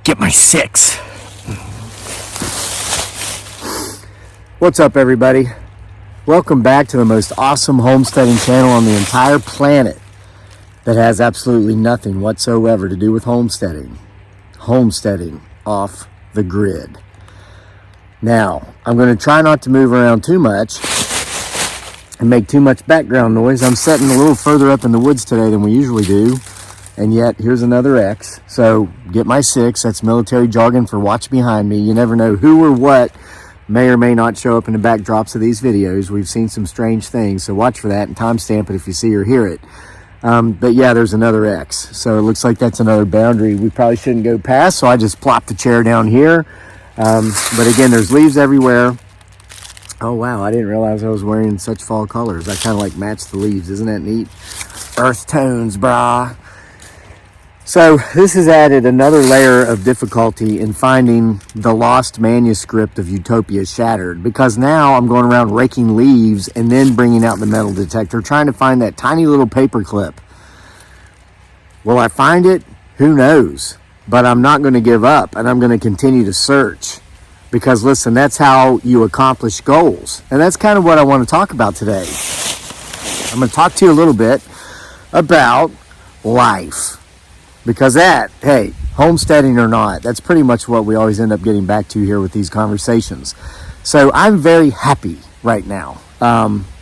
get my 6. What's up, everybody? Welcome back to the most awesome homesteading channel on the entire planet that has absolutely nothing whatsoever to do with homesteading. Homesteading off the grid. Now, I'm going to try not to move around too much and make too much background noise. I'm sitting a little further up in the woods today than we usually do. And yet, here's another X. So, get my 6. That's military jargon for watch behind me. You never know who or what may or may not show up in the backdrops of these videos. We've seen some strange things, so watch for that and timestamp it if you see or hear it. But yeah, there's another X. So, it looks like that's another boundary we probably shouldn't go past, so I just plopped the chair down here. But again, there's leaves everywhere. Oh, wow, I didn't realize I was wearing such fall colors. I kind of like match the leaves. Isn't that neat? Earth tones, brah. So this has added another layer of difficulty in finding the lost manuscript of Utopia Shattered, because now I'm going around raking leaves and then bringing out the metal detector, trying to find that tiny little paper clip. Will I find it? Who knows? But I'm not going to give up, and I'm going to continue to search, because listen, that's how you accomplish goals. And that's kind of what I want to talk about today. I'm going to talk to you a little bit about life. Because that, hey, homesteading or not, that's pretty much what we always end up getting back to here with these conversations. So I'm very happy right now,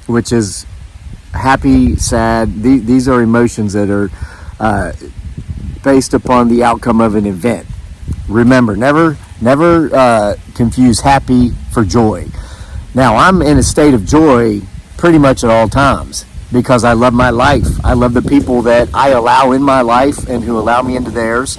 which is happy, sad. These are emotions that are based upon the outcome of an event. Remember, never confuse happy for joy. Now, I'm in a state of joy pretty much at all times, because I love my life. I love the people that I allow in my life and who allow me into theirs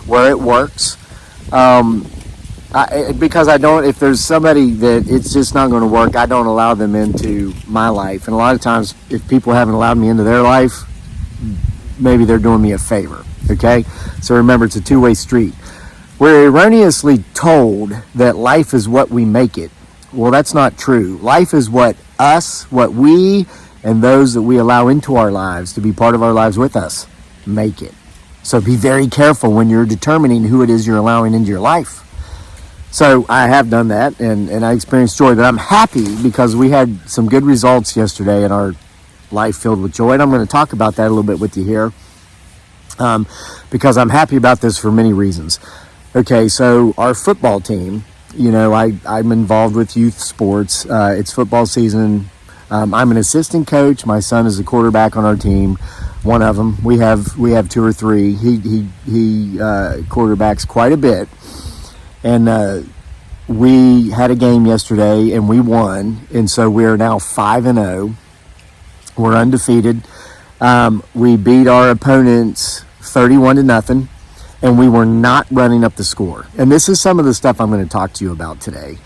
where it works. Because I don't, if there's somebody that it's just not going to work, I don't allow them into my life. And a lot of times, if people haven't allowed me into their life, maybe they're doing me a favor, okay? So remember, it's a two-way street. We're erroneously told that life is what we make it. Well, that's not true. Life is what we, and those that we allow into our lives to be part of our lives with us make it. So be very careful when you're determining who it is you're allowing into your life. So I have done that, and I experienced joy, but I'm happy because we had some good results yesterday in our life filled with joy, and I'm going to talk about that a little bit with you here, because I'm happy about this for many reasons. Okay, so our football team, you know, I'm involved with youth sports. It's football season. I'm an assistant coach. My son is a quarterback on our team. One of them. We have 2 or 3. He quarterbacks quite a bit. And we had a game yesterday and we won. And so we're now 5-0. We're undefeated. We beat our opponents 31-0, and we were not running up the score. And this is some of the stuff I'm going to talk to you about today.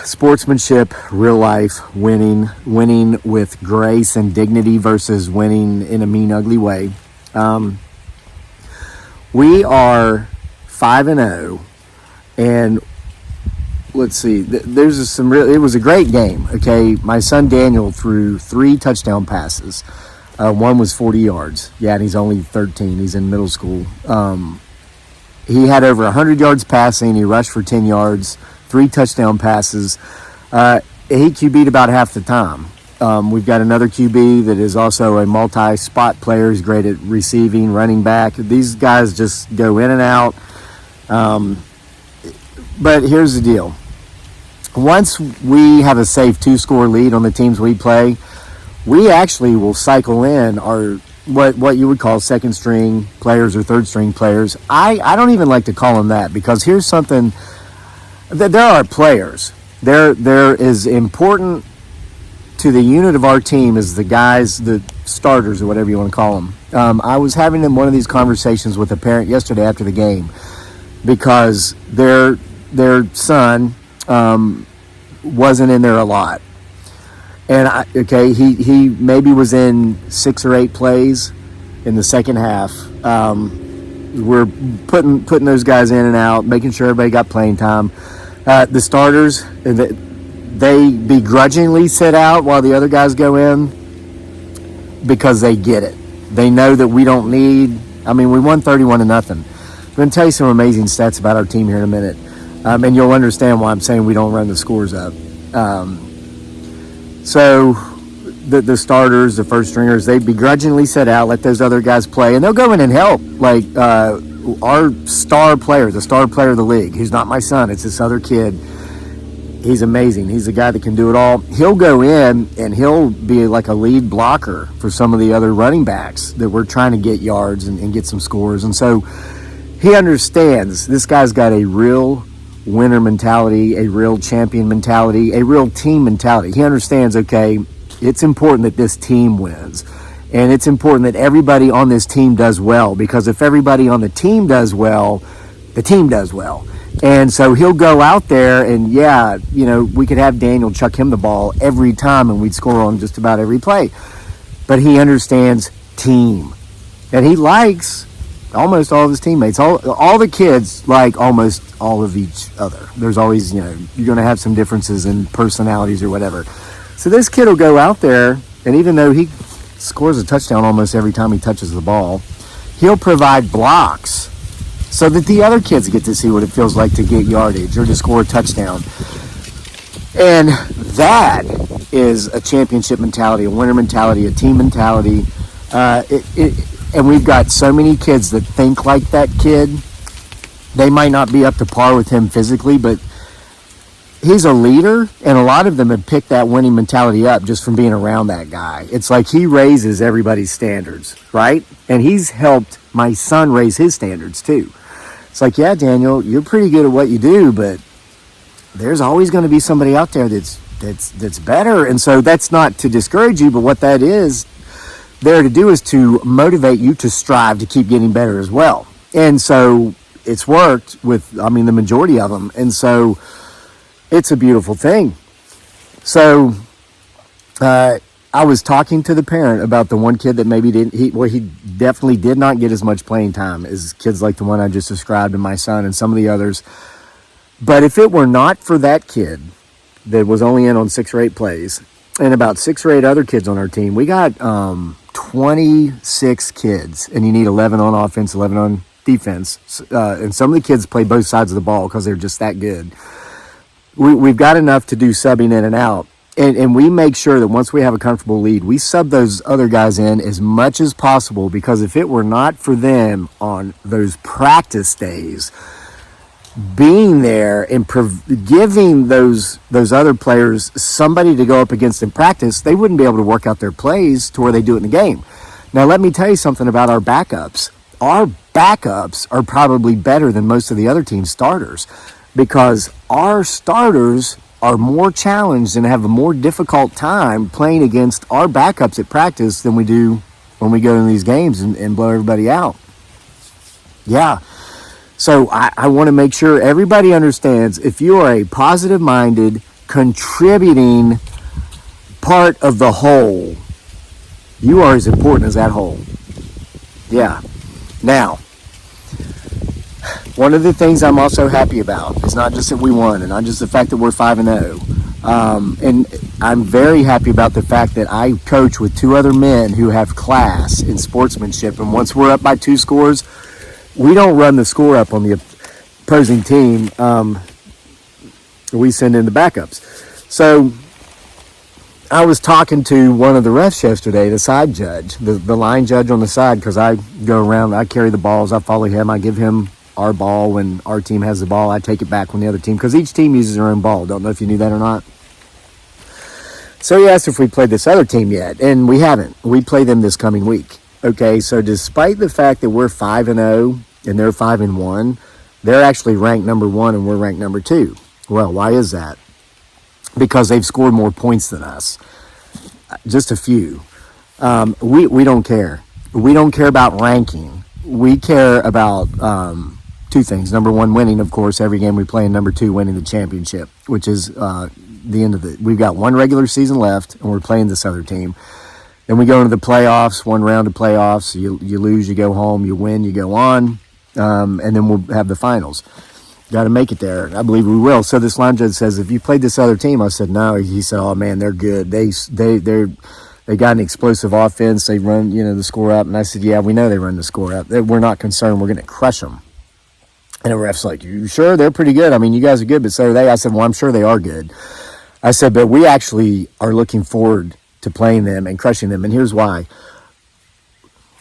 Sportsmanship, real life, winning with grace and dignity versus winning in a mean, ugly way. We are 5-0, and let's see. There's it was a great game. Okay, my son Daniel threw 3 touchdown passes. One was 40 yards. Yeah, and he's only 13. He's in middle school. He had over 100 yards passing. He rushed for 10 yards. 3 touchdown passes. He QB'd about half the time. We've got another QB that is also a multi-spot player. He's great at receiving, running back. These guys just go in and out. But here's the deal. Once we have a safe 2-score lead on the teams we play, we actually will cycle in our what you would call second string players or third string players. I don't even like to call them that, because here's something. There are players. There is important to the unit of our team is the guys, the starters or whatever you want to call them. I was having one of these conversations with a parent yesterday after the game, because their son wasn't in there a lot. And he maybe was in 6 or 8 plays in the second half. We're putting those guys in and out, making sure everybody got playing time. The starters, they begrudgingly sit out while the other guys go in, because they get it. They know that we don't need. I mean, we won 31-0. I'm going to tell you some amazing stats about our team here in a minute, and you'll understand why I'm saying we don't run the scores up. So the starters, the first stringers, they begrudgingly sit out, let those other guys play, and they'll go in and help. Like our star player, the star player of the league, who's not my son, it's this other kid. He's amazing. He's the guy that can do it all. He'll go in and he'll be like a lead blocker for some of the other running backs that we're trying to get yards and get some scores. And so he understands this guy's got a real winner mentality, a real champion mentality, a real team mentality. He understands, okay, it's important that this team wins. And it's important that everybody on this team does well, because if everybody on the team does well, the team does well. And so he'll go out there and, yeah, you know, we could have Daniel chuck him the ball every time and we'd score on just about every play. But he understands team. And he likes almost all of his teammates. All the kids like almost all of each other. There's always, you know, you're going to have some differences in personalities or whatever. So this kid will go out there, and even though he scores a touchdown almost every time he touches the ball, he'll provide blocks so that the other kids get to see what it feels like to get yardage or to score a touchdown. And that is a championship mentality, a winner mentality, a team mentality. And we've got so many kids that think like that kid. They might not be up to par with him physically, but he's a leader, and a lot of them have picked that winning mentality up just from being around that guy. It's like he raises everybody's standards, right? And he's helped my son raise his standards too. It's like, yeah, Daniel, you're pretty good at what you do, but there's always going to be somebody out there that's better. And so that's not to discourage you, but what that is there to do is to motivate you to strive to keep getting better as well. And so it's worked with, the majority of them. And so it's a beautiful thing. So I was talking to the parent about the one kid that maybe he definitely did not get as much playing time as kids like the one I just described, and my son and some of the others. But if it were not for that kid that was only in on 6 or 8 plays, and about 6 or 8 other kids on our team, we got 26 kids, and you need 11 on offense, 11 on defense. And some of the kids play both sides of the ball because they're just that good. We've got enough to do subbing in and out. And we make sure that once we have a comfortable lead, we sub those other guys in as much as possible, because if it were not for them on those practice days, being there and giving those other players somebody to go up against in practice, they wouldn't be able to work out their plays to where they do it in the game. Now, let me tell you something about our backups. Our backups are probably better than most of the other team's starters, because our starters are more challenged and have a more difficult time playing against our backups at practice than we do when we go in these games and blow everybody out. Yeah. So I want to make sure everybody understands, if you are a positive-minded, contributing part of the whole, you are as important as that whole. Yeah. Now, one of the things I'm also happy about is not just that we won, and not just the fact that we're 5-0. And I'm very happy about the fact that I coach with 2 other men who have class in sportsmanship. And once we're up by 2 scores, we don't run the score up on the opposing team. We send in the backups. So I was talking to one of the refs yesterday, the side judge, the line judge on the side, because I go around, I carry the balls, I follow him, I give him our ball when our team has the ball. I take it back when the other team, because each team uses their own ball. Don't know if you knew that or not. So he asked if we played this other team yet, and we haven't. We play them this coming week. Okay, so despite the fact that we're 5-0 and they're 5-1, they're actually ranked number 1 and we're ranked number 2. Well, why is that? Because they've scored more points than us. Just a few. We don't care. We don't care about ranking. We care about 2 things. Number 1, winning, of course, every game we play, and number 2, winning the championship, which is the end of it. We've got 1 regular season left, and we're playing this other team. Then we go into the playoffs, 1 round of playoffs. You lose, you go home. You win, you go on. And then we'll have the finals. Got to make it there. I believe we will. So this line judge says, if you played this other team, I said, no. He said, oh, man, they're good. They got an explosive offense. They run, the score up. And I said, yeah, we know they run the score up. We're not concerned. We're going to crush them. And the ref's like, you sure? They're pretty good. I mean, you guys are good, but so are they. I said, well, I'm sure they are good. I said, but we actually are looking forward to playing them and crushing them. And here's why.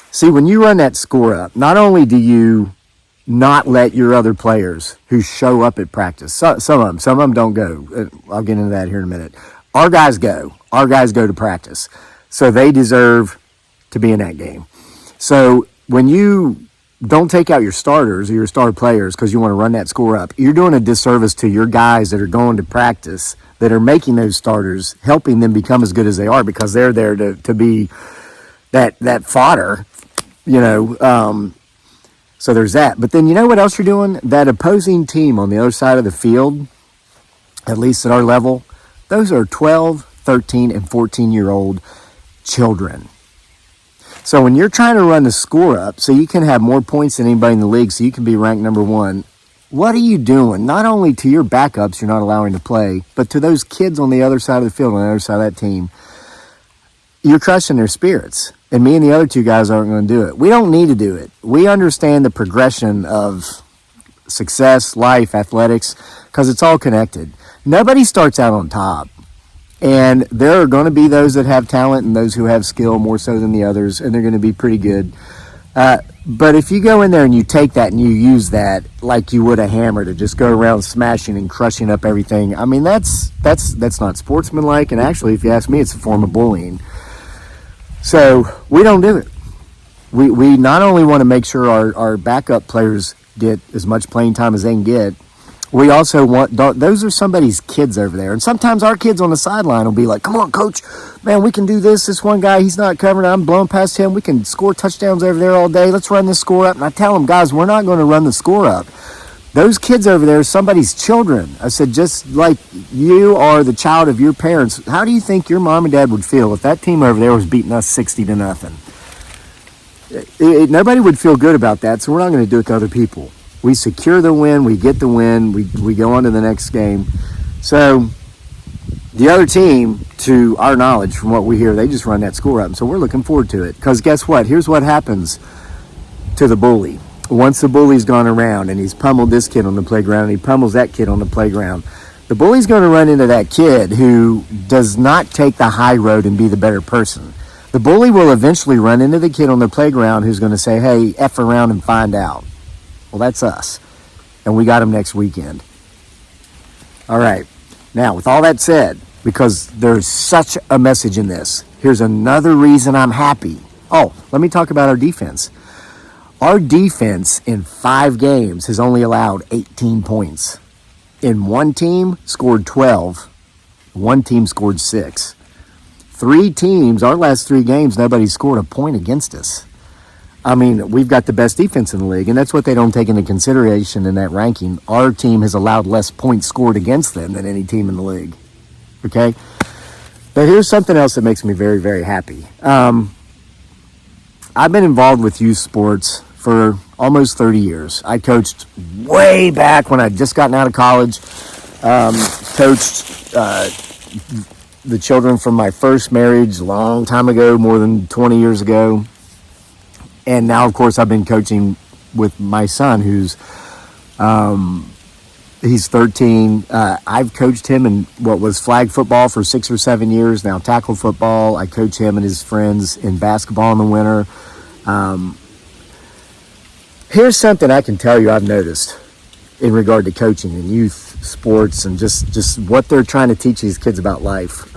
See, when you run that score up, not only do you not let your other players who show up at practice, some of them don't go. I'll get into that here in a minute. Our guys go. Our guys go to practice. So they deserve to be in that game. So when you don't take out your starters or your star players because you want to run that score up, you're doing a disservice to your guys that are going to practice, that are making those starters, helping them become as good as they are, because they're there to be that fodder, so there's that. But then you know what else you're doing? That opposing team on the other side of the field, at least at our level, those are 12, 13, and 14-year-old children. So when you're trying to run the score up so you can have more points than anybody in the league, so you can be ranked number one, what are you doing? Not only to your backups you're not allowing to play, but to those kids on the other side of the field, on the other side of that team, you're crushing their spirits. And me and the other two guys aren't going to do it. We don't need to do it. We understand the progression of success, life, athletics, because it's all connected. Nobody starts out on top. And there are going to be those that have talent and those who have skill more so than the others, and they're going to be pretty good. But if you go in there and you take that and you use that like you would a hammer to just go around smashing and crushing up everything, I mean, that's not sportsmanlike. And actually, if you ask me, it's a form of bullying. So we don't do it. We not only want to make sure our backup players get as much playing time as they can get, we also want, those are somebody's kids over there. And sometimes our kids on the sideline will be like, come on, coach, man, we can do this. This one guy, he's not covering. I'm blowing past him. We can score touchdowns over there all day. Let's run this score up. And I tell them, guys, we're not going to run the score up. Those kids over there are somebody's children. I said, just like you are the child of your parents, how do you think your mom and dad would feel if that team over there was beating us 60-0? Nobody would feel good about that, so we're not going to do it to other people. We secure the win, we get the win, we go on to the next game. So the other team, to our knowledge, from what we hear, they just run that score up. So we're looking forward to it. Because guess what? Here's what happens to the bully. Once the bully's gone around and he's pummeled this kid on the playground and he pummels that kid on the playground, the bully's going to run into that kid who does not take the high road and be the better person. The bully will eventually run into the kid on the playground who's going to say, hey, F around and find out. Well, that's us. And we got him next weekend. All right. Now, with all that said, because there's such a message in this, here's another reason I'm happy. Oh, let me talk about our defense. Our defense in 5 games has only allowed 18 points. In one team, scored 12. One team scored 6. 3 teams, our last 3 games, nobody scored a point against us. I mean, we've got the best defense in the league, and that's what they don't take into consideration in that ranking. Our team has allowed less points scored against them than any team in the league. Okay? But here's something else that makes me very, very happy. I've been involved with youth sports for almost 30 years. I coached way back when I'd just gotten out of college. Coached the children from my first marriage a long time ago, more than 20 years ago. And now, of course, I've been coaching with my son, who's he's 13. I've coached him in what was flag football for 6 or 7 years, now tackle football. I coach him and his friends in basketball in the winter. Here's something I can tell you I've noticed in regard to coaching and youth sports and just what they're trying to teach these kids about life.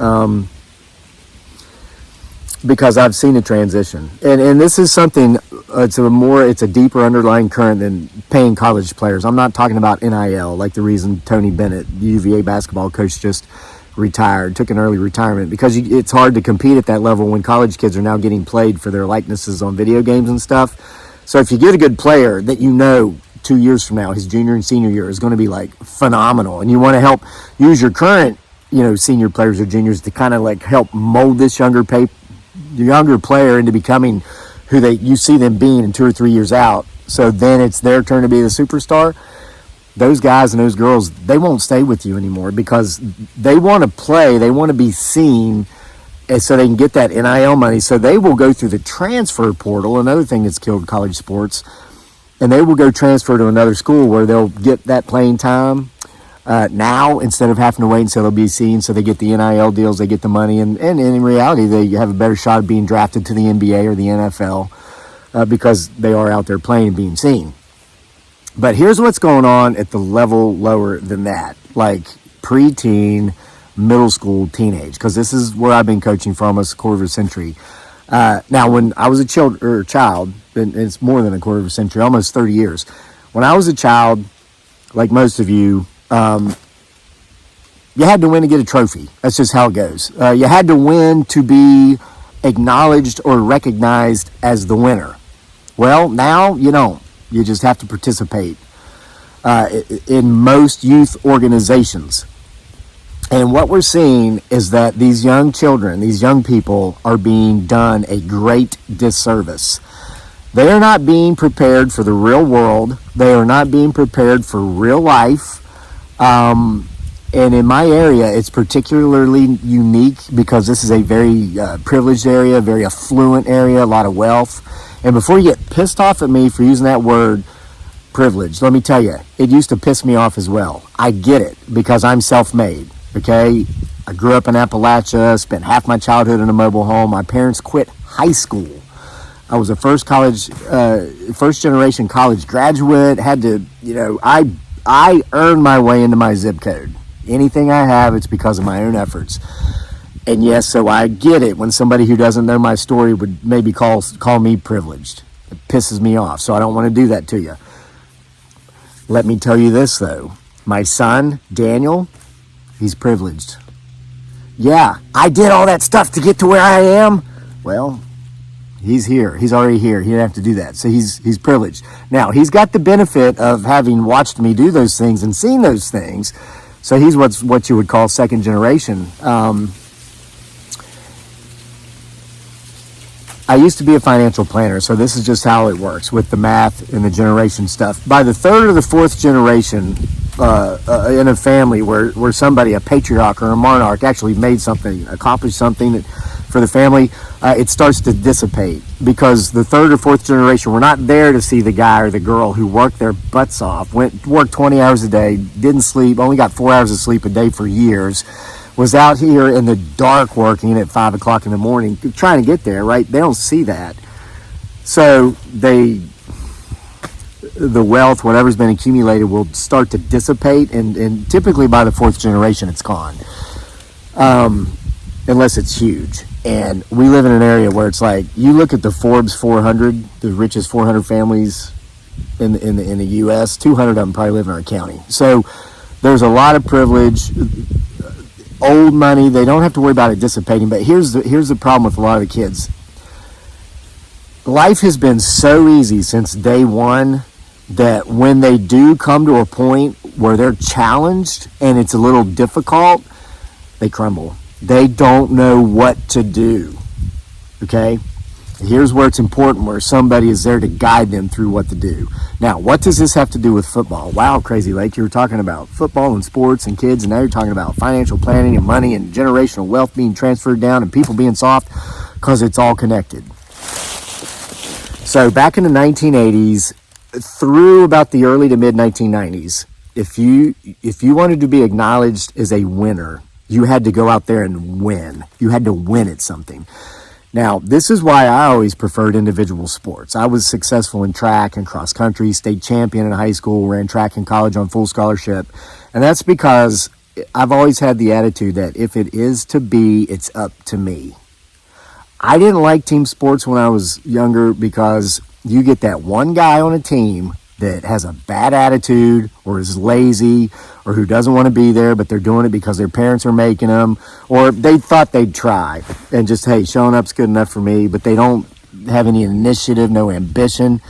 Because I've seen a transition. And this is something, it's a deeper underlying current than paying college players. I'm not talking about NIL, like the reason Tony Bennett, the UVA basketball coach, just retired, took an early retirement, because it's hard to compete at that level when college kids are now getting played for their likenesses on video games and stuff. So if you get a good player that 2 years from now, his junior and senior year is going to be like phenomenal, and you want to help use your current, senior players or juniors to kind of like help mold this younger player into becoming who you see them being in 2 or 3 years out. So then it's their turn to be the superstar. Those guys and those girls, they won't stay with you anymore because they want to play. They want to be seen, and so they can get that NIL money. So they will go through the transfer portal, another thing that's killed college sports. and they will go transfer to another school where they'll get that playing time now instead of having to wait until they'll be seen. So they get the NIL deals, they get the money, and in reality, they have a better shot of being drafted to the NBA or the NFL because they are out there playing and being seen. But here's what's going on at the level lower than that, like preteen, middle school, teenage, because this is where I've been coaching for almost a quarter of a century. Now, when I was a child, and it's more than a quarter of a century, almost 30 years. When I was a child, like most of you, you had to win to get a trophy. That's just how it goes. You had to win to be acknowledged or recognized as the winner. Well, now you don't. You just have to participate in most youth organizations. And what we're seeing is that these young children, these young people are being done a great disservice. They are not being prepared for the real world. They are not being prepared for real life. And in my area, it's particularly unique because this is a very privileged area, very affluent area, a lot of wealth. And before you get pissed off at me for using that word, privilege, let me tell you, it used to piss me off as well. I get it because I'm self-made, okay? I grew up in Appalachia, spent half my childhood in a mobile home. My parents quit high school. I was a first generation college graduate, had to, I earned my way into my zip code. Anything I have, it's because of my own efforts. And yes, so I get it when somebody who doesn't know my story would maybe call me privileged. It pisses me off, so I don't want to do that to you. Let me tell you this, though. My son, Daniel, he's privileged. Yeah, I did all that stuff to get to where I am. Well, he's here. He's already here. He didn't have to do that. So he's privileged. Now, he's got the benefit of having watched me do those things and seen those things. So he's what you would call second generation. I used to be a financial planner, so this is just how it works with the math and the generation stuff. By the third or the fourth generation in a family where somebody, a patriarch or a monarch, actually made something, accomplished something for the family, it starts to dissipate because the third or fourth generation were not there to see the guy or the girl who worked their butts off, worked 20 hours a day, didn't sleep, only got 4 hours of sleep a day for years, was out here in the dark working at 5 o'clock in the morning, trying to get there, right? They don't see that. So the wealth, whatever's been accumulated, will start to dissipate, and typically by the fourth generation, it's gone. Unless it's huge. And we live in an area where it's like, you look at the Forbes 400, the richest 400 families in the U.S., 200 of them probably live in our county. So there's a lot of privilege, old money. They don't have to worry about it dissipating. But here's the problem with a lot of the kids. Life has been so easy since day one that when they do come to a point where they're challenged and it's a little difficult, they crumble. They don't know what to do, okay? Here's where it's important, where somebody is there to guide them through what to do. Now, what does this have to do with football? Wow, Crazy Lake, you were talking about football and sports and kids, and now you're talking about financial planning and money and generational wealth being transferred down and people being soft, because it's all connected. So back in the 1980s, through about the early to mid 1990s, if you wanted to be acknowledged as a winner, you had to go out there and win. You had to win at something. Now, this is why I always preferred individual sports. I was successful in track and cross country, state champion in high school, ran track in college on full scholarship. And that's because I've always had the attitude that if it is to be, it's up to me. I didn't like team sports when I was younger because you get that one guy on a team that has a bad attitude or is lazy or who doesn't want to be there, but they're doing it because their parents are making them, or they thought they'd try and just, hey, showing up's good enough for me, but they don't have any initiative, no ambition.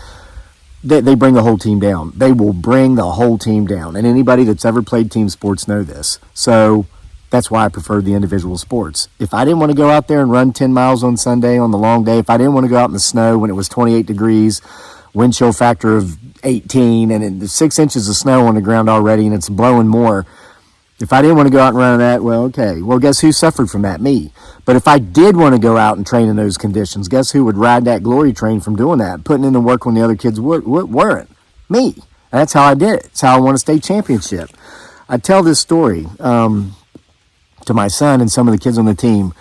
They bring the whole team down. They will bring the whole team down. And anybody that's ever played team sports know this. So that's why I preferred the individual sports. If I didn't want to go out there and run 10 miles on Sunday on the long day, if I didn't want to go out in the snow when it was 28 degrees, wind chill factor of 18, and the 6 inches of snow on the ground already, and it's blowing more. If I didn't want to go out and run that, well, okay. Well, guess who suffered from that? Me. But if I did want to go out and train in those conditions, guess who would ride that glory train from doing that, putting in the work when the other kids weren't? me. And that's how I did it. It's how I won a state championship. I tell this story to my son and some of the kids on the team.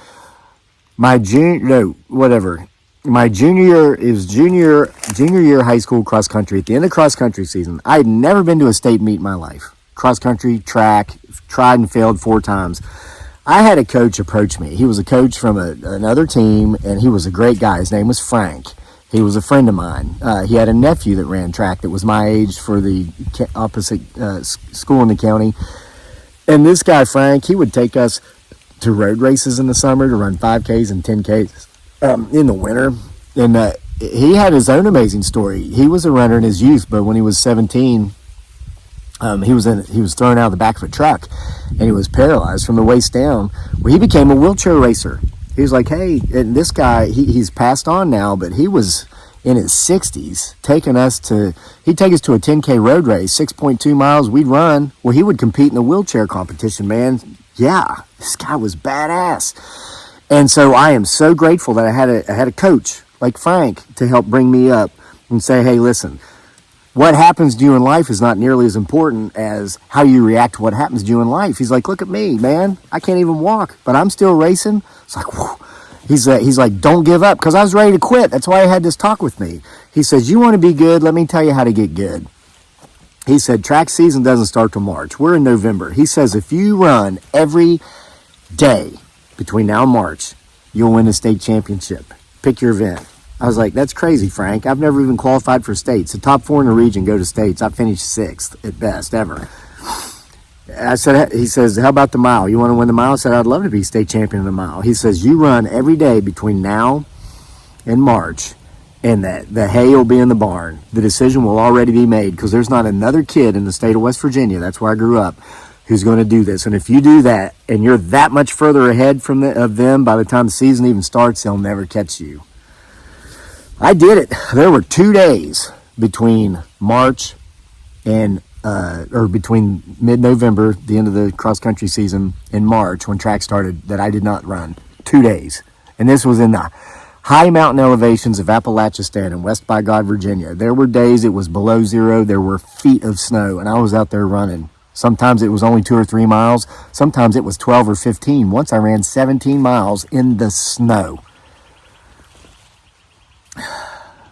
My junior year high school cross country. At the end of cross country season, I had never been to a state meet in my life. Cross country, track, tried and failed 4 times. I had a coach approach me. He was a coach from another team, and he was a great guy. His name was Frank. He was a friend of mine. He had a nephew that ran track that was my age for the opposite school in the county. And this guy, Frank, he would take us to road races in the summer to run 5Ks and 10Ks in the winter. And he had his own amazing story. He was a runner in his youth, but when he was 17, he was thrown out of the back of a truck, and he was paralyzed from the waist down. Well, he became a wheelchair racer. He was like, hey, and this guy, he's passed on now, but he was in his 60s, he'd take us to a 10K road race, 6.2 miles, we'd run. Well, he would compete in the wheelchair competition, man. Yeah, this guy was badass. And so I am so grateful that I had a coach like Frank to help bring me up and say, hey, listen, what happens to you in life is not nearly as important as how you react to what happens to you in life. He's like, look at me, man. I can't even walk, but I'm still racing. It's like, whoa. He's like, don't give up, because I was ready to quit. That's why he had this talk with me. He says, you want to be good? Let me tell you how to get good. He said, track season doesn't start till March. We're in November. He says, if you run every day between now and March, you'll win a state championship. Pick your event. I was like, that's crazy, Frank. I've never even qualified for states. The top 4 in the region go to states. I finished 6th at best ever. He says, how about the mile? You want to win the mile? I said, I'd love to be state champion in the mile. He says, you run every day between now and March, and the hay will be in the barn. The decision will already be made, because there's not another kid in the state of West Virginia, that's where I grew up, who's going to do this. And if you do that, and you're that much further ahead of them, by the time the season even starts, they'll never catch you. I did it. There were 2 days between March and between mid-November, the end of the cross-country season, in March, when track started, that I did not run. 2 days. And this was in the high mountain elevations of Appalachistan in West by God, Virginia. There were days it was below 0. There were feet of snow, and I was out there running. Sometimes it was only 2 or 3 miles. Sometimes it was 12 or 15. Once I ran 17 miles in the snow.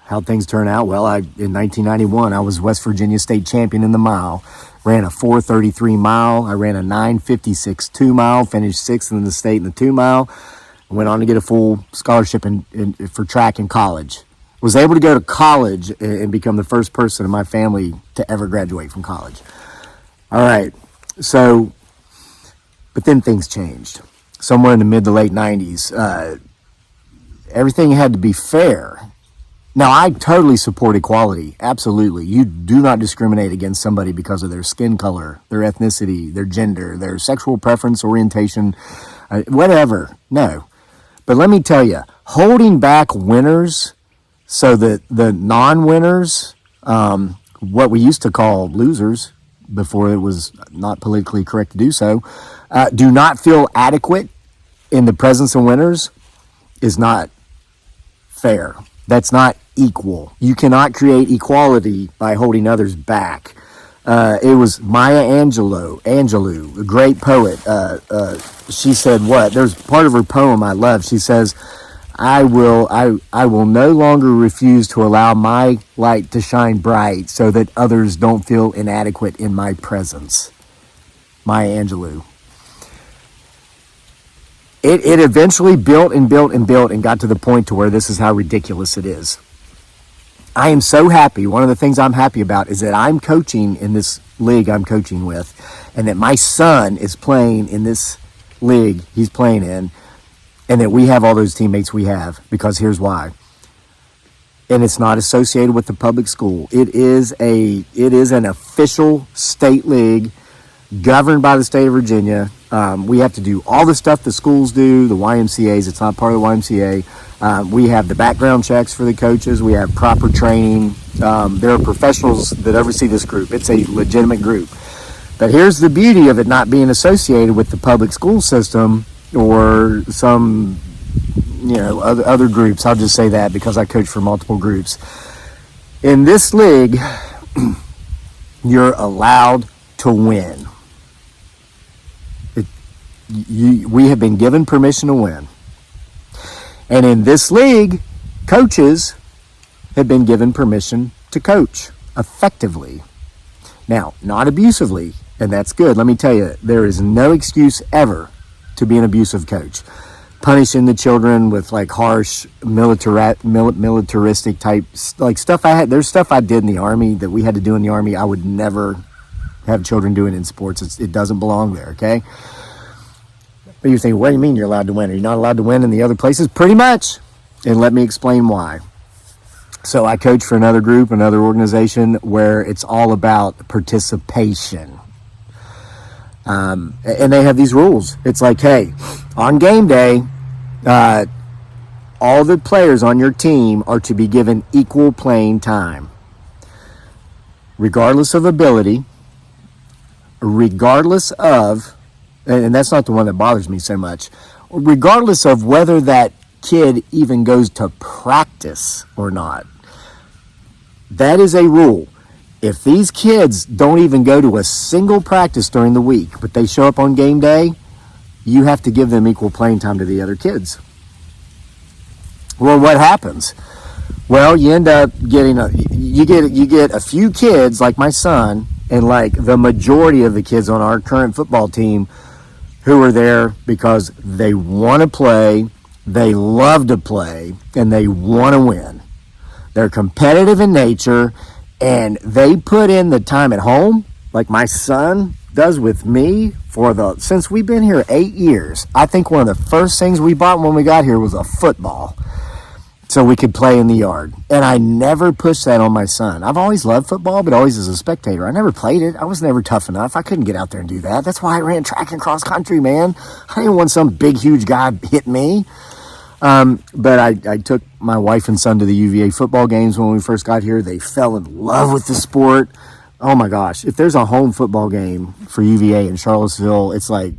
How'd things turn out? Well, in 1991, I was West Virginia state champion in the mile. Ran a 4:33 mile. I ran a 9:56 2-mile. Finished 6th in the state in the 2-mile. Went on to get a full scholarship for track in college. Was able to go to college and become the first person in my family to ever graduate from college. All right. So, but then things changed. Somewhere in the mid to late 90s, everything had to be fair. Now, I totally support equality. Absolutely. You do not discriminate against somebody because of their skin color, their ethnicity, their gender, their sexual preference, orientation, whatever. No. But let me tell you, holding back winners so that the non-winners, what we used to call losers before it was not politically correct to do so, do not feel adequate in the presence of winners is not fair. That's not equal. You cannot create equality by holding others back. It was Maya Angelou, a great poet. She said what? There's part of her poem I love. She says, I will no longer refuse to allow my light to shine bright so that others don't feel inadequate in my presence. Maya Angelou. It eventually built and got to the point to where this is how ridiculous it is. I am so happy. One of the things I'm happy about is that I'm coaching in this league I'm coaching with, and that my son is playing in this league he's playing in, and that we have all those teammates we have, because here's why. And it's not associated with the public school. It is an official state league governed by the state of Virginia. We have to do all the stuff the schools do, the YMCAs. It's not part of the YMCA. We have the background checks for the coaches. We have proper training. There are professionals that oversee this group. It's a legitimate group. But here's the beauty of it not being associated with the public school system or some, other groups. I'll just say that because I coach for multiple groups. In this league, You're allowed to win. We have been given permission to win. And in this league, coaches have been given permission to coach effectively. Now, not abusively, and that's good. Let me tell you, there is no excuse ever to be an abusive coach. Punishing the children with like harsh militaristic type like stuff there's stuff I did in the Army that we had to do in the Army I would never have children doing in sports. It doesn't belong there, okay? But you think, what do you mean you're allowed to win? Are you not allowed to win in the other places? Pretty much. And let me explain why. So I coach for another group, another organization where it's all about participation. And they have these rules. It's like, hey, on game day, all the players on your team are to be given equal playing time, regardless of ability, regardless of, and that's not the one that bothers me so much, regardless of whether that kid even goes to practice or not. That is a rule. If these kids don't even go to a single practice during the week, but they show up on game day, you have to give them equal playing time to the other kids. Well, what happens? Well, you end up getting you get a few kids like my son and like the majority of the kids on our current football team who are there because they want to play, they love to play, and they want to win. They're competitive in nature, and they put in the time at home, like my son does with me, since we've been here 8 years. I think one of the first things we bought when we got here was a football so we could play in the yard. And I never pushed that on my son. I've always loved football, but always as a spectator. I never played it. I was never tough enough. I couldn't get out there and do that. That's why I ran track and cross country, man. I didn't want some big, huge guy hit me. But I took my wife and son to the UVA football games when we first got here. They fell in love with the sport. Oh my gosh. If there's a home football game for UVA in Charlottesville, it's like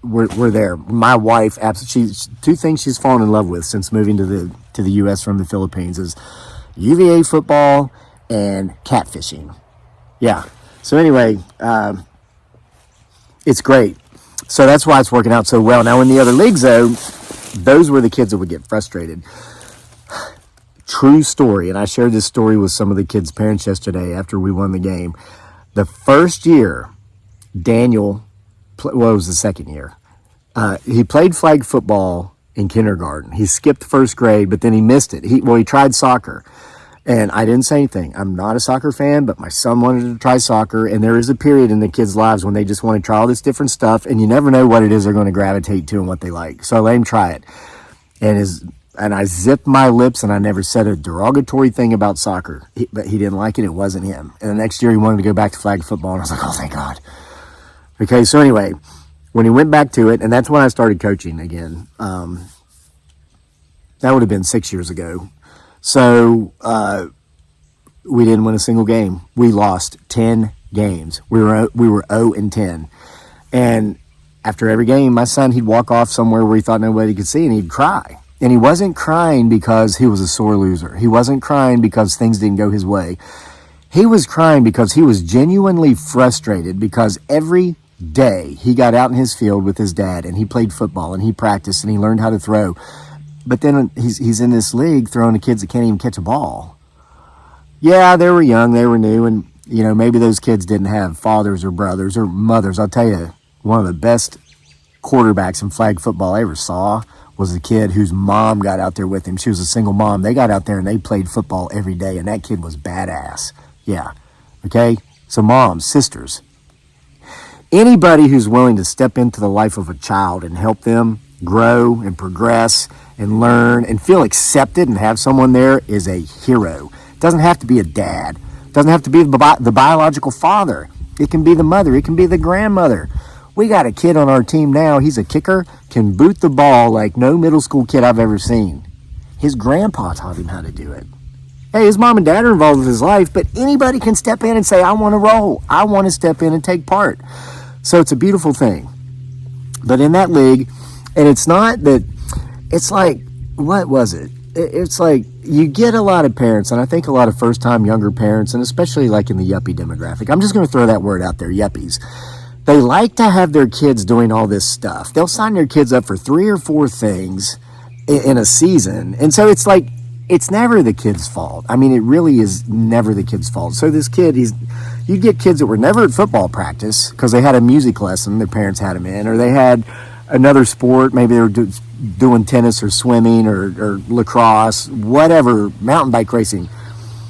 we're there. My wife, two things she's fallen in love with since moving to the U.S. from the Philippines is UVA football and catfishing. Yeah. So anyway, it's great. So that's why it's working out so well. Now in the other leagues, though, those were the kids that would get frustrated. True story, and I shared this story with some of the kids' parents yesterday after we won the game. The first year, Daniel, it was the second year, he played flag football in kindergarten. He skipped first grade, but then he missed it. He tried soccer, and I didn't say anything. I'm not a soccer fan, but my son wanted to try soccer, and there is a period in the kids' lives when they just want to try all this different stuff, and you never know what it is they're going to gravitate to and what they like. So I let him try it, and I zipped my lips, and I never said a derogatory thing about soccer, but he didn't like it. It wasn't him. And the next year he wanted to go back to flag football, and I was like, oh, thank God. Okay, so anyway, when he went back to it, and that's when I started coaching again. That would have been 6 years ago. So we didn't win a single game. We lost 10 games. We were 0-10. And after every game, my son, he'd walk off somewhere where he thought nobody could see, and he'd cry. And he wasn't crying because he was a sore loser. He wasn't crying because things didn't go his way. He was crying because he was genuinely frustrated because every day he got out in his field with his dad and he played football and he practiced and he learned how to throw. But then he's in this league throwing to kids that can't even catch a ball. Yeah, they were young, they were new, and maybe those kids didn't have fathers or brothers or mothers. I'll tell you, one of the best quarterbacks in flag football I ever saw was a kid whose mom got out there with him. She was a single mom. They got out there and they played football every day, and that kid was badass. Yeah, okay? So moms, sisters, anybody who's willing to step into the life of a child and help them grow and progress and learn and feel accepted and have someone there is a hero. It doesn't have to be a dad. It doesn't have to be the biological father. It can be the mother. It can be the grandmother. We got a kid on our team now. He's a kicker, can boot the ball like no middle school kid I've ever seen. His grandpa taught him how to do it. Hey, his mom and dad are involved with his life, but anybody can step in and say, I want to roll. I want to step in and take part. So it's a beautiful thing. But in that league, and it's not that, it's like, what was it? it's like you get a lot of parents, and I think a lot of first-time younger parents, and especially like in the yuppie demographic. I'm just going to throw that word out there, yuppies. They like to have their kids doing all this stuff. They'll sign their kids up for 3 or 4 things in a season. And so it's like, it's never the kid's fault. I mean, it really is never the kid's fault. So this kid, you get kids that were never at football practice because they had a music lesson their parents had them in, or they had another sport. Maybe they were doing tennis or swimming or lacrosse, whatever, mountain bike racing.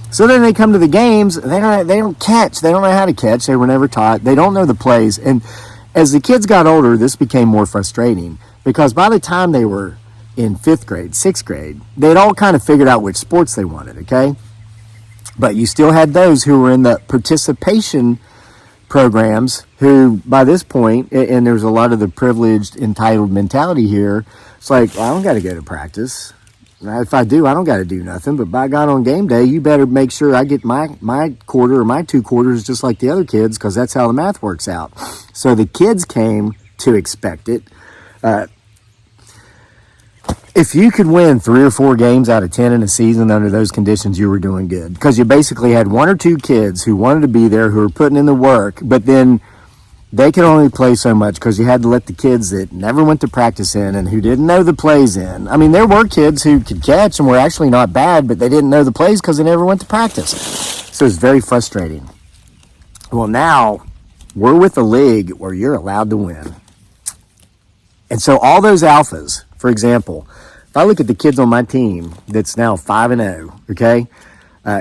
So then they come to the games, they don't catch. They don't know how to catch. They were never taught. They don't know the plays. And as the kids got older, this became more frustrating because by the time they were in 5th grade, 6th grade, they'd all kind of figured out which sports they wanted, okay? But you still had those who were in the participation programs who, by this point, and there's a lot of the privileged, entitled mentality here, it's like, well, I don't got to go to practice. If I do, I don't got to do nothing. But by God, on game day, you better make sure I get my quarter or my 2 quarters just like the other kids, because that's how the math works out. So the kids came to expect it. If you could win 3 or 4 games out of 10 in a season under those conditions, you were doing good. Because you basically had 1 or 2 kids who wanted to be there, who were putting in the work, but then they could only play so much because you had to let the kids that never went to practice in and who didn't know the plays in. I mean, there were kids who could catch and were actually not bad, but they didn't know the plays because they never went to practice. So it's very frustrating. Well, now we're with a league where you're allowed to win. And so all those alphas, for example, if I look at the kids on my team that's now 5-0, okay,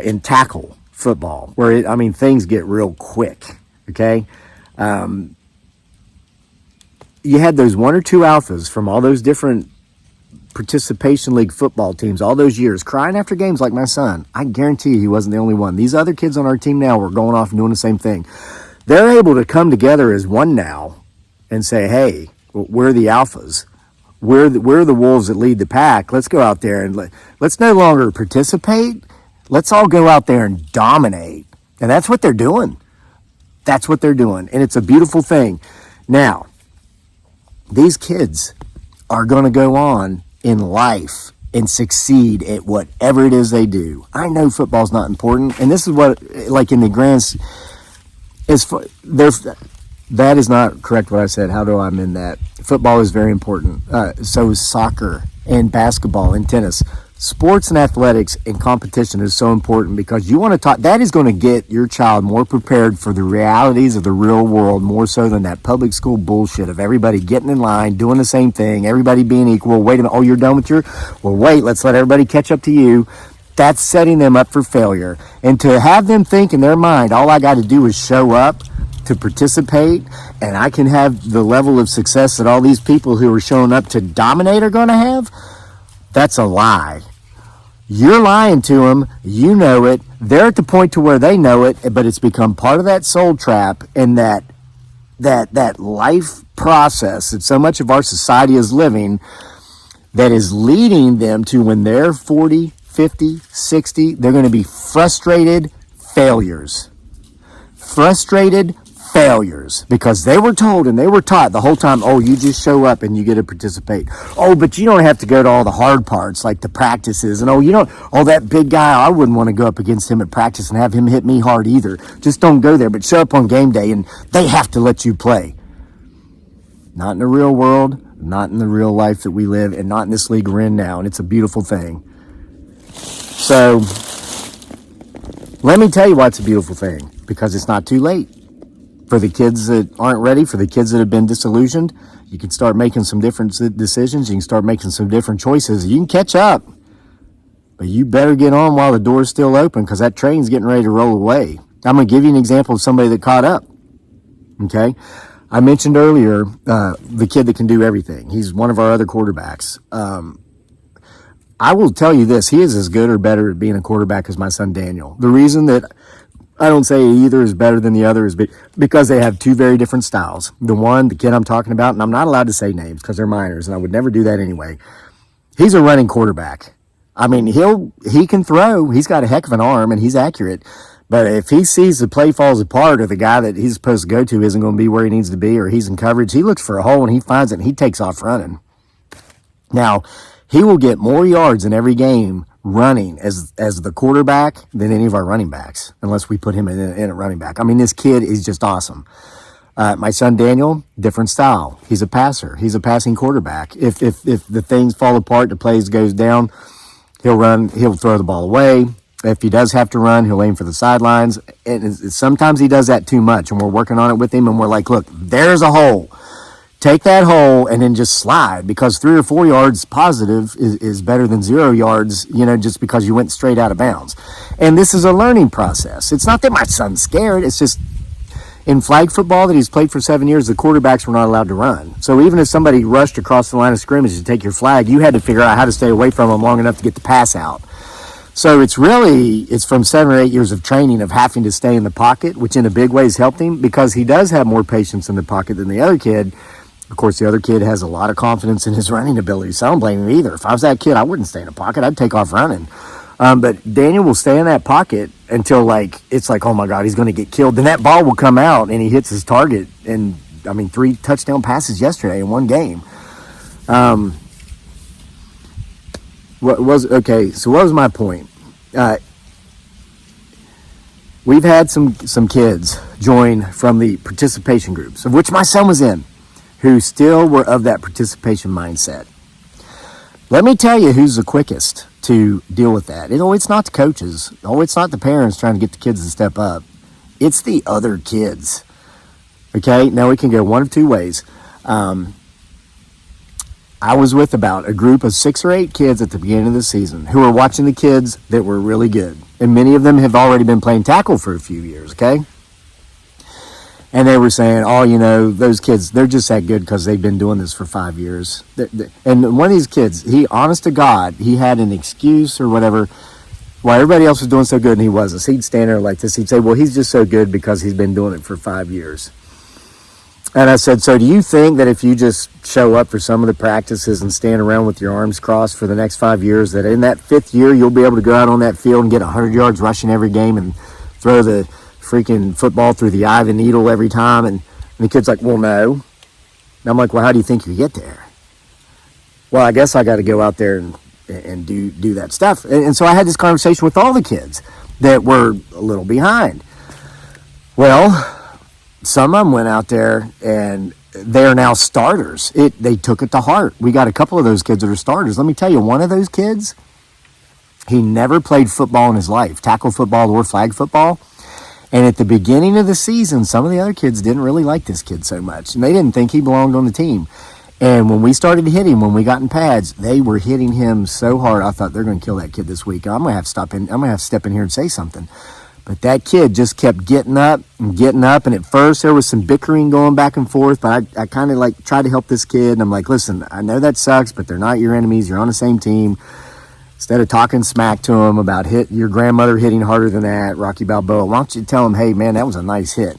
in tackle football, where, things get real quick, okay? You had those 1 or 2 alphas from all those different participation league football teams all those years crying after games like my son. I guarantee you he wasn't the only one. These other kids on our team now were going off and doing the same thing. They're able to come together as one now and say, hey, we're the alphas. We're the wolves that lead the pack. Let's go out there and let's no longer participate. Let's all go out there and dominate. And that's what they're doing. That's what they're doing. And it's a beautiful thing. Now, these kids are going to go on in life and succeed at whatever it is they do. I know football's not important. And this is what, like in the grand, that is not correct what I said. How do I amend that? Football is very important. So is soccer and basketball and tennis. Sports and athletics and competition is so important because you want to talk, that is going to get your child more prepared for the realities of the real world, more so than that public school bullshit of everybody getting in line, doing the same thing, everybody being equal. Wait a minute, oh, you're done with well, wait, let's let everybody catch up to you. That's setting them up for failure. And to have them think in their mind, all I got to do is show up to participate and I can have the level of success that all these people who are showing up to dominate are going to have, that's a lie. You're lying to them. You know it. They're at the point to where they know it, but it's become part of that soul trap and that life process that so much of our society is living that is leading them to when they're 40, 50, 60, they're going to be frustrated failures. Frustrated failures because they were told and they were taught the whole time, oh, you just show up and you get to participate. Oh, but you don't have to go to all the hard parts like the practices. And that big guy, I wouldn't want to go up against him at practice and have him hit me hard either. Just don't go there, but show up on game day and they have to let you play. Not in the real world, not in the real life that we live, and not in this league we're in now. And it's a beautiful thing. So let me tell you why it's a beautiful thing, because it's not too late. For the kids that aren't ready, for the kids that have been disillusioned, you can start making some different decisions. You can start making some different choices. You can catch up, but you better get on while the door's still open because that train's getting ready to roll away. I'm going to give you an example of somebody that caught up. Okay. I mentioned earlier, the kid that can do everything. He's one of our other quarterbacks. I will tell you this, he is as good or better at being a quarterback as my son Daniel. The reason that I don't say either is better than the other is because they have 2 very different styles. The kid I'm talking about, and I'm not allowed to say names because they're minors, and I would never do that anyway. He's a running quarterback. I mean, he can throw. He's got a heck of an arm, and he's accurate. But if he sees the play falls apart or the guy that he's supposed to go to isn't going to be where he needs to be or he's in coverage, he looks for a hole and he finds it and he takes off running. Now, He will get more yards in every game running as the quarterback than any of our running backs, unless we put him in a running back. I mean, this kid is just awesome. My son Daniel, different style. He's a passer. He's a passing quarterback. If the things fall apart, the plays goes down, he'll run. He'll throw the ball away. If he does have to run, he'll aim for the sidelines. And sometimes he does that too much, and we're working on it with him. And we're like, look, there's a hole. Take that hole and then just slide, because 3 or 4 yards positive is better than 0 yards, just because you went straight out of bounds. And this is a learning process. It's not that my son's scared. It's just, in flag football that he's played for 7 years, the quarterbacks were not allowed to run. So even if somebody rushed across the line of scrimmage to take your flag, you had to figure out how to stay away from them long enough to get the pass out. So it's from 7 or 8 years of training of having to stay in the pocket, which in a big way has helped him, because he does have more patience in the pocket than the other kid. Of course, the other kid has a lot of confidence in his running ability, so I don't blame him either. If I was that kid, I wouldn't stay in the pocket. I'd take off running. But Daniel will stay in that pocket until it's like, oh my God, he's going to get killed. Then that ball will come out and he hits his target. And 3 touchdown passes yesterday in one game. So what was my point? We've had some kids join from the participation groups, of which my son was in, who still were of that participation mindset. Let me tell you who's the quickest to deal with that. It's not the coaches. It's not the parents trying to get the kids to step up. It's the other kids. Okay? Now, we can go one of two ways. I was with about a group of 6 or 8 kids at the beginning of the season who were watching the kids that were really good. And many of them have already been playing tackle for a few years, okay? And they were saying, those kids, they're just that good because they've been doing this for 5 years. And one of these kids, honest to God, he had an excuse or whatever why everybody else was doing so good and he wasn't. So he'd stand there like this. He'd say, well, he's just so good because he's been doing it for 5 years. And I said, so do you think that if you just show up for some of the practices and stand around with your arms crossed for the next 5 years, that in that 5th year, you'll be able to go out on that field and get 100 yards rushing every game and throw the freaking football through the eye of the needle every time? And the kid's like, well, no. And I'm like, well, how do you think you get there? Well, I guess I got to go out there and do that stuff. And so I had this conversation with all the kids that were a little behind. Well, some of them went out there and they're now starters. They took it to heart. We got a couple of those kids that are starters. Let me tell you, one of those kids, he never played football in his life, tackle football or flag football. And at the beginning of the season, some of the other kids didn't really like this kid so much. And they didn't think he belonged on the team. And when we started to hit him, when we got in pads, they were hitting him so hard. I thought, they're going to kill that kid this week. I'm going to have to step in here and say something. But that kid just kept getting up. And at first there was some bickering going back and forth, but I kind of tried to help this kid. And I'm like, listen, I know that sucks, but they're not your enemies. You're on the same team. Instead of talking smack to him about your grandmother hitting harder than that, Rocky Balboa, why don't you tell him, hey, man, that was a nice hit.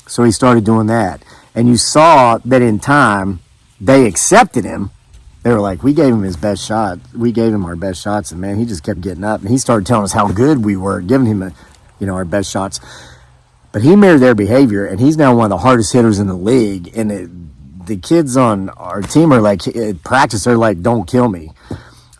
So he started doing that. And you saw that in time, they accepted him. They were like, we gave him his best shot. We gave him our best shots. And, man, he just kept getting up. And he started telling us how good we were, giving him our best shots. But he mirrored their behavior, and he's now one of the hardest hitters in the league. And the kids on our team are like, at practice, they're like, don't kill me.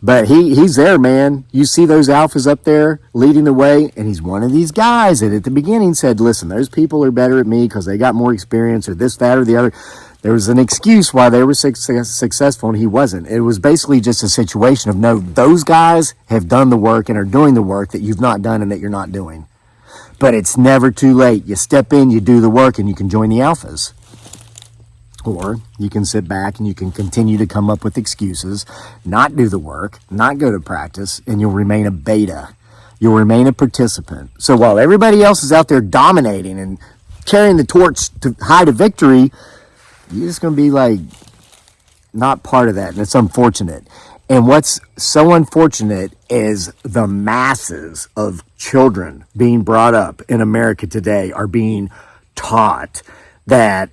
But he's there, man. You see those alphas up there leading the way, and he's one of these guys that at the beginning said, listen, those people are better at me because they got more experience or this, that, or the other. There was an excuse why they were successful, and he wasn't. It was basically just a situation of, no, those guys have done the work and are doing the work that you've not done and that you're not doing. But it's never too late. You step in, you do the work, and you can join the alphas. Or you can sit back and you can continue to come up with excuses, not do the work, not go to practice, and you'll remain a beta. You'll remain a participant. So while everybody else is out there dominating and carrying the torch to high to victory, you're just going to be not part of that. And it's unfortunate. And what's so unfortunate is the masses of children being brought up in America today are being taught that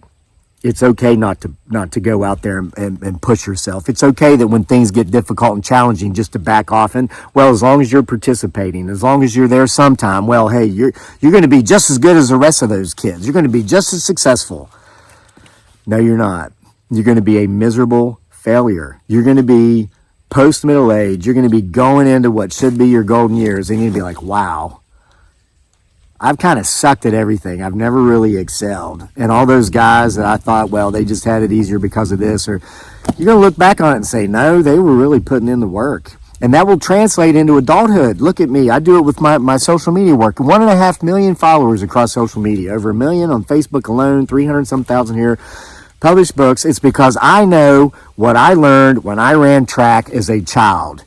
it's okay not to go out there and push yourself. It's okay that when things get difficult and challenging just to back off. And, well, as long as you're participating, as long as you're there sometime, well, hey, you're going to be just as good as the rest of those kids. You're going to be just as successful. No, you're not. You're going to be a miserable failure. You're going to be post middle age, you're going to be going into what should be your golden years, and you'll be like, wow, I've kind of sucked at everything. I've never really excelled. And all those guys that I thought, well, they just had it easier because of this, or you're going to look back on it and say, no, they were really putting in the work. And that will translate into adulthood. Look at me. I do it with my social media work. 1.5 million followers across social media. Over 1 million on Facebook alone, 300-some thousand here. Published books. It's because I know what I learned when I ran track as a child.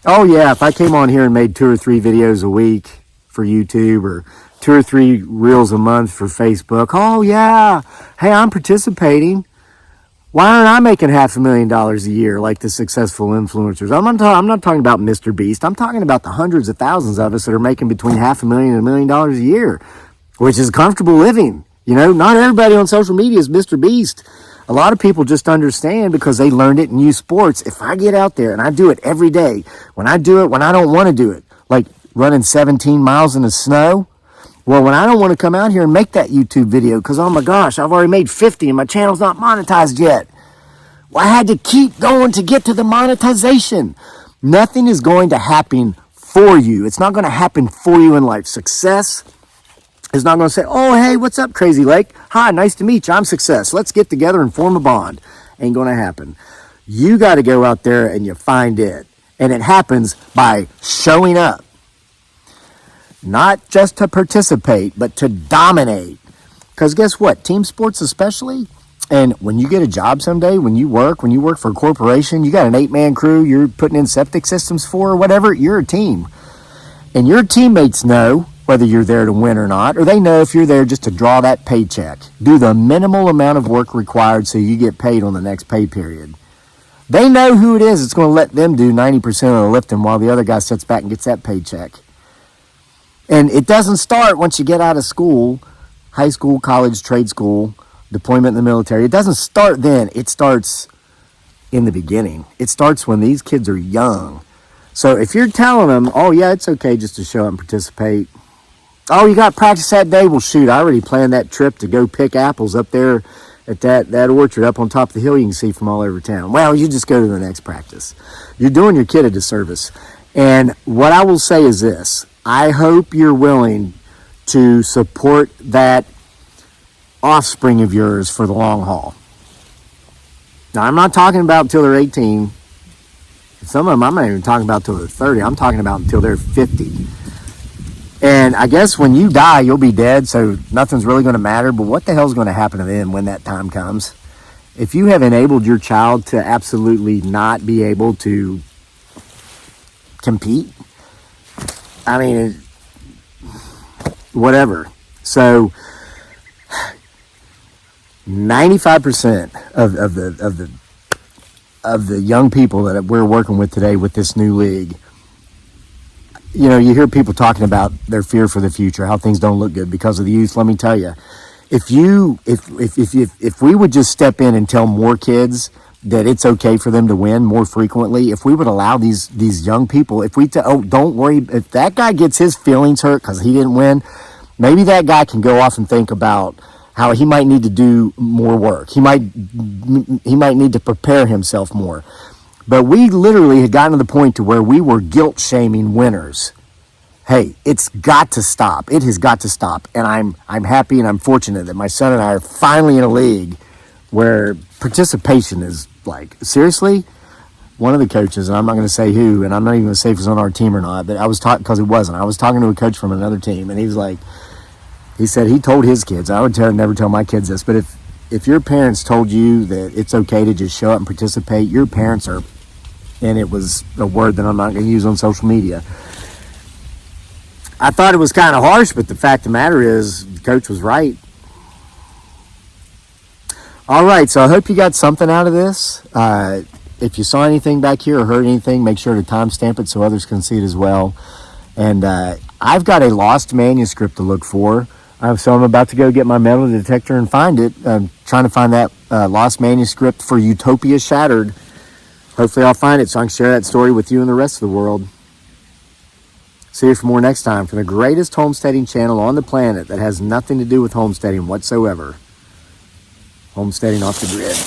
Oh, yeah, if I came on here and made 2 or 3 videos a week for YouTube, or 2 or 3 reels a month for Facebook. Oh yeah, hey, I'm participating. Why aren't I making $500,000 a year like the successful influencers? I'm not talking about Mr. Beast. I'm talking about the hundreds of thousands of us that are making between $500,000 and $1 million a year, which is comfortable living. You know, not everybody on social media is Mr. Beast. A lot of people just understand because they learned it in youth sports. If I get out there and I do it every day, when I do it when I don't want to do it, like running 17 miles in the snow. Well, when I don't want to come out here and make that YouTube video because, oh my gosh, I've already made 50 and my channel's not monetized yet. Well, I had to keep going to get to the monetization. Nothing is going to happen for you. It's not going to happen for you in life. Success is not going to say, oh, hey, what's up, Crazy Lake? Hi, nice to meet you. I'm Success. Let's get together and form a bond. Ain't going to happen. You got to go out there and you find it. And it happens by showing up. Not just to participate, but to dominate. Because guess what? Team sports especially, and when you get a job someday, when you work for a corporation, you got an 8-man crew you're putting in septic systems for or whatever, you're a team. And your teammates know whether you're there to win or not, or they know if you're there just to draw that paycheck. Do the minimal amount of work required so you get paid on the next pay period. They know who it is that's going to let them do 90% of the lifting while the other guy sits back and gets that paycheck. And it doesn't start once you get out of school, high school, college, trade school, deployment in the military. It doesn't start then. It starts in the beginning. It starts when these kids are young. So if you're telling them, oh, yeah, it's okay just to show up and participate. Oh, you got practice that day? Well, shoot, I already planned that trip to go pick apples up there at that orchard up on top of the hill you can see from all over town. Well, you just go to the next practice. You're doing your kid a disservice. And what I will say is this. I hope you're willing to support that offspring of yours for the long haul. Now, I'm not talking about until they're 18. Some of them I'm not even talking about until they're 30. I'm talking about until they're 50. And I guess when you die, you'll be dead, so nothing's really going to matter. But what the hell's going to happen to them when that time comes? If you have enabled your child to absolutely not be able to compete, I mean, whatever. So 95% of the young people that we're working with today with this new league, you know, you hear people talking about their fear for the future, how things don't look good because of the youth. Let me tell you, if we would just step in and tell more kids that it's okay for them to win more frequently, if we would allow these young people, if we don't worry, if that guy gets his feelings hurt because he didn't win, maybe that guy can go off and think about how he might need to do more work. He might need to prepare himself more. But we literally had gotten to the point to where we were guilt shaming winners. Hey, it's got to stop. It has got to stop. And I'm happy and I'm fortunate that my son and I are finally in a league where participation is like, seriously, one of the coaches, and I'm not going to say who, and I'm not even going to say if it's on our team or not, but I was talking, because it wasn't. I was talking to a coach from another team, and he was like, he said he told his kids, I would never tell my kids this, but if your parents told you that it's okay to just show up and participate, your parents are, and it was a word that I'm not going to use on social media. I thought it was kind of harsh, but the fact of the matter is, the coach was right. All right, so I hope you got something out of this. If you saw anything back here or heard anything, make sure to timestamp it so others can see it as well. And I've got a lost manuscript to look for. So I'm about to go get my metal detector and find it. I'm trying to find that lost manuscript for Utopia Shattered. Hopefully I'll find it so I can share that story with you and the rest of the world. See you for more next time from the greatest homesteading channel on the planet that has nothing to do with homesteading whatsoever. Homesteading off the grid.